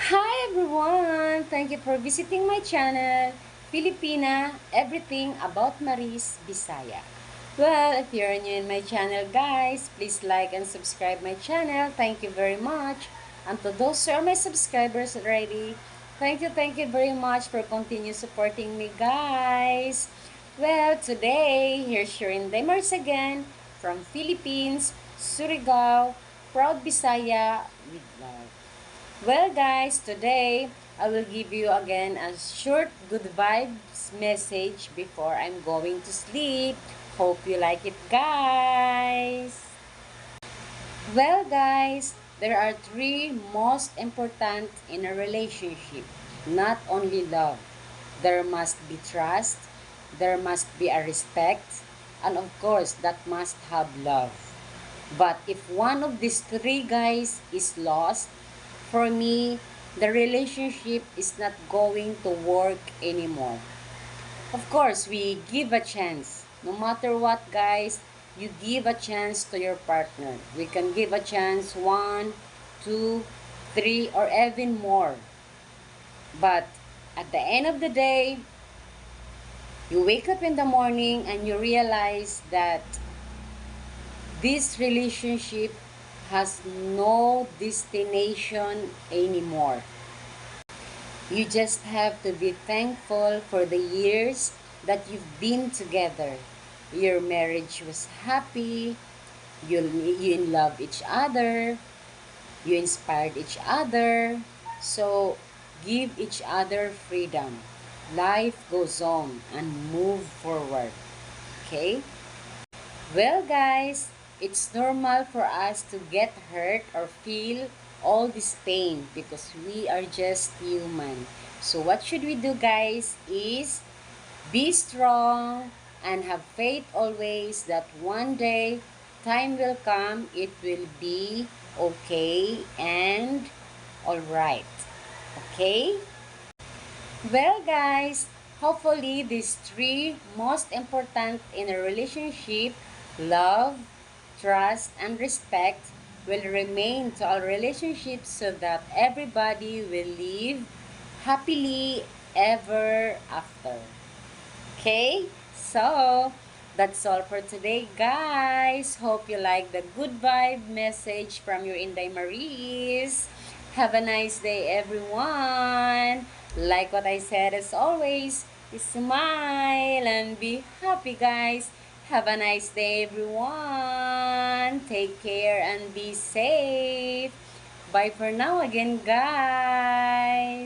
Hi everyone! Thank you for visiting my channel, Filipina, Everything About Maris Bisaya. Well, if you're new in my channel guys, please like and subscribe my channel. Thank you very much. And to those who are my subscribers already, thank you very much for continue supporting me guys. Well, today, here's Shirin Demars again from Philippines, Surigao, Proud Bisaya with love. Well guys, today I will give you again a short good vibes message before I'm going to sleep. Hope you like it guys. Well guys, there are three most important in a relationship. Not only love. There must be trust, there must be a respect, and of course that must have love. But if one of these three guys is lost, for me, the relationship is not going to work anymore. Of course, we give a chance. No matter what, guys, you give a chance to your partner. We can give a chance one, two, three, or even more. But at the end of the day, you wake up in the morning and you realize that this relationship has no destination anymore. You just have to be thankful for the years that you've been together. Your marriage was happy, you love each other, you inspired each other. So give each other freedom. Life goes on and move forward. Okay? Well, guys, it's normal for us to get hurt or feel all this pain because we are just human. So, what should we do, guys, is be strong and have faith always that one day time will come, it will be okay and alright. Okay? Well, guys, hopefully these three most important in a relationship, love, trust, and respect, will remain to our relationship so that everybody will live happily ever after. Okay? So, that's all for today, guys. Hope you like the good vibe message from your Inday Maries. Have a nice day, everyone. Like what I said as always, smile and be happy, guys. Have a nice day, everyone. Take care and be safe. Bye for now again, guys.